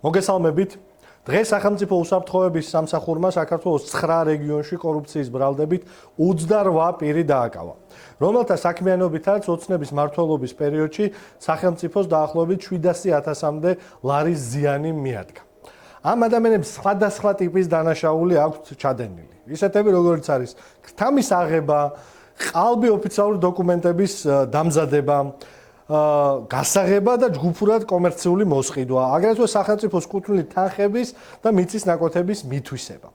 მოგესალმებით. დღეს სახელმწიფო უსაფრთხოების სამსახურმა საქართველოს 9 რეგიონში კორუფციის ბრალდებით 28 პირი დააკავა, რომელთა საქმიანობითაც ოცნების მმართველობის პერიოდში სახელმწიფოს დაახლოებით 700.000-მდე ლარის ზიანი მიადგა. ამ ადამიანებს სხვადასხვა ტიპის დანაშაული აქვთ ჩადენილი. ისეთები როგორც არის ქრთამის აღება, ყალბი ოფიციალური დოკუმენტების დამზადება, გასაღება და ჯგუფურად კომერციული მოსყიდვა, აგრეთვე სახელმწიფოს კუთვნილი თანხების და მიწის ნაკვეთების მითვისება.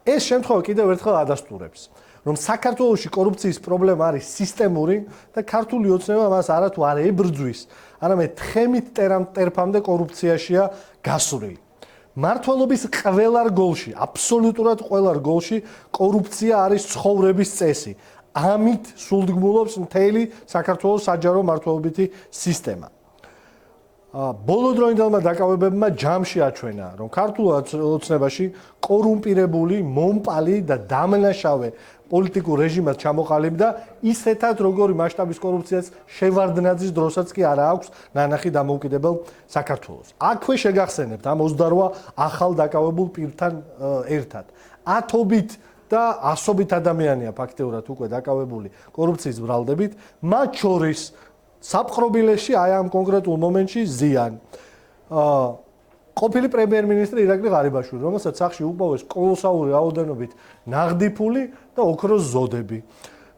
ეს შემთხვევა კიდევ ერთხელ ადასტურებს, რომ საქართველოში კორუფციის პრობლემა არის სისტემური და ქართული ოცნება მას არათუ არ ებრძვის, არამედ თხემით ტერფამდე კორუფციაშია გასვლილი. მმართველობის ყველა რგოლში, აბსოლუტურად ყველა რგოლში კორუფცია არის ცხოვრების წესი. ამით სულდგმულობს მთელი საქართველოს საჯარო მმართველობითი სისტემა. ბოლოდროინდელმა დაკავებებმა ჯამში აჩვენა, რომ ქართულ ოცნებაში კორუმპირებული, მომპალი და დამნაშავე პოლიტიკურ რეჟიმად ჩამოყალიბდა ისეთად, როგორი მასშტაბის კორუფციას შევარდნაძის დროსაც კი არ აქვს ნანახი დამოუკიდებელ საქართველოს. აქვე შეგახსენებთ ამ 28 ახალ დაკავებულ პირთან ერთად. ათობით და ასობით ადამიანია ფაქტიურად უკვე დაკავებული კორუფციის ბრალდებით, მათ შორის საპყრობილეში აი ამ კონკრეტულ მომენტში ზიან ყოფილი პრემიერ-მინისტრი ირაკლი ღარიბაშვილი, რომელსაც სახში უპოვეს კოლოსალური რაოდენობით ნაღდი ფული და ოქროს ზოდები.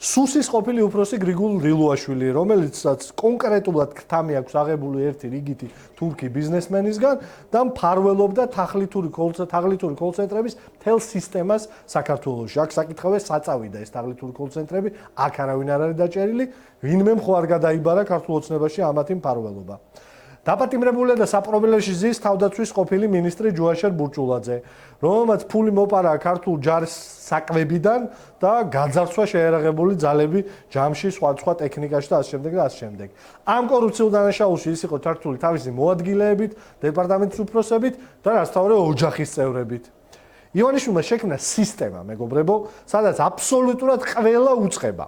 სუსის ყოფილი უფროსი გრიგოლ რილუაშვილი, რომელიცაც კონკრეტულად ქთამი აქვს აღებული ერთი რიგითი თურქი ბიზნესმენისგან და მფარველობდა თაღლითური კოლცენტრების მთელ სისტემას საქართველოში. აქ საკითხავე საწავიდა ეს თაღლითური კოლცენტრები, აქ არავინ არ არის დაჭერილი, ვინმე მხო არ გადაიბარა ქართულ ოცნებაში ამათი მფარველობა. დაპატიმრებულია და საპყრობილეში ზის თავდაცვის ყოფილი მინისტრი ჯუაშერ ბურჭულაძე, რომელმაც ფული მოპარა ქართულ ჯარის საკვებიდან და გაძარცვა შეერაღებული ძალები ჯამში, სხვა ტექნიკაში და ასე შემდეგ. ამ კორუფციულ დანაშაულში ის იყო ჩართული თავისი მოადგილეებით, დეპარტამენტის უფროსებით და რასთავრე ოჯახის წევრებით. ივანიშვილმა შექმნა სისტემა, მეგობრებო, სადაც აბსოლუტურად ყველა უწყება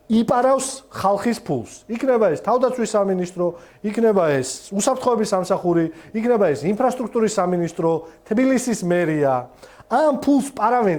იპარავს ხალხის ფულს. იქნება ეს თავდაცვის სამინისტრო, იქნება ეს უსაფრთხოების სამსახური, იქნება ეს ინფრასტრუქტურის სამინისტრო, თბილისის მერია. ამ ფულს პარავენ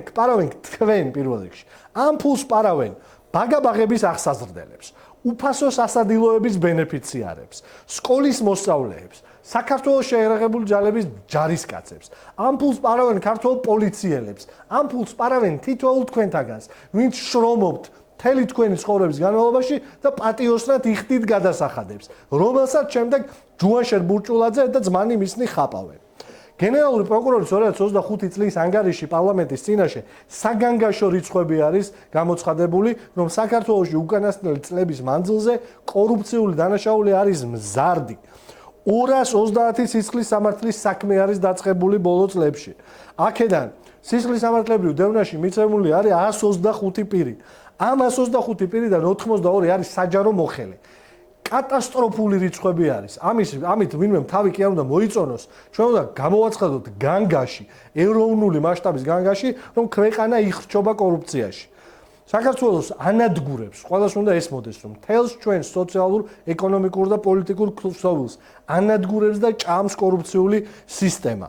თქვენ პირველ რიგში. ამ ფულს პარავენ ბაგაბაღების აღსაზრდელებს, უფასო სასადილოების ბენეფიციარებს, სკოლის მოსწავლეებს, საქართველოს შეერაღებული ძალების ჯარისკაცებს. ამ ფულს პარავენ ქართულ პოლიციელებს, ამ ფულს პარავენ თითოეულ თქვენთაგანს, ვინც შრომობთ მთელი თქვენი ცხოვრების განმავლობაში და პატიოსნად იხდით გადასახადებს, რომელსაც შემდეგ ჯუაშერ ბურჭულაძე და ძმანი მისნი ხაპავენ. გენერალური პროკურორი 2025 წლის ანგარიში პარლამენტის წინაშე საგანგაშო რიცხვები არის გამოცხადებული, რომ საქართველოში უკანასკნელი წლების მანძილზე კორუფციული დანაშაული არის მზარდი. 230 სისხლის სამართლის საქმე არის დაწყებული ბოლო წლებში. აქედან სისხლის სამართლებრივ დევნაში მიცემული არის 125 პირი. ამ 125 პირიდან 82 არის საჯარო მოხელე. კატასტროფული რიცხვები არის. ამით ვინმე თავი კი არ უნდა მოიწონოს. ჩვენ უნდა გამოვაცხადოთ განგაში, ეროვნული მასშტაბის განგაში, რომ ქვეყანა იხრჩობა კორუფციაში. საქართველოს ანადგურებს, ყველას უნდა ესმოდეს, რომ თელს ჩვენ სოციალურ, ეკონომიკურ და პოლიტიკურ ქსოვილს ანადგურებს და ჭამს კორუფციული სისტემა.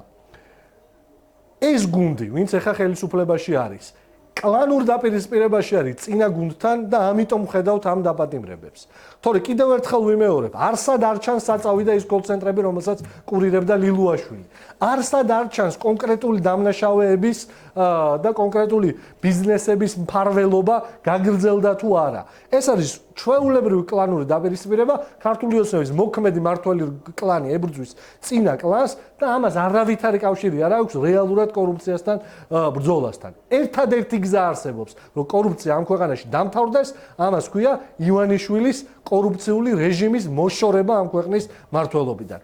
ეს გუნდი, ვინც ახლა ხელისუფლებაში არის, კლანურ დაპირისპირებაში არის წინა გუნდთან და ამიტომ ხედავთ ამ დაპატიმრებებს. თორე კიდევ ერთხელ ვიმეორებ, არსად არ ჩანს საწავიდა ის კოლცენტრები, რომელსაც კურირებდა ლილუაშვილი. არსად არ ჩანს კონკრეტული დამნაშავეების და კონკრეტული ბიზნესების მფარველობა გაგრძელდა თუ არა. ეს არის ჩვეულებრივი კლანური დაპირისპირება, ქართული ოცნების მოქმედი მმართველი კლანი ებრძვის წინა კლანს და ამას არავითარი კავშირი არ აქვს რეალურად კორუფციასთან ბრძოლასთან. ერთადერთი გზა არსებობს, რომ კორუფცია ამ ქვეყანაში დამთავრდეს, ამას ქვია ივანიშვილის კორუფციული რეჟიმის მოშორება ამ ქვეყნის მმართველობიდან.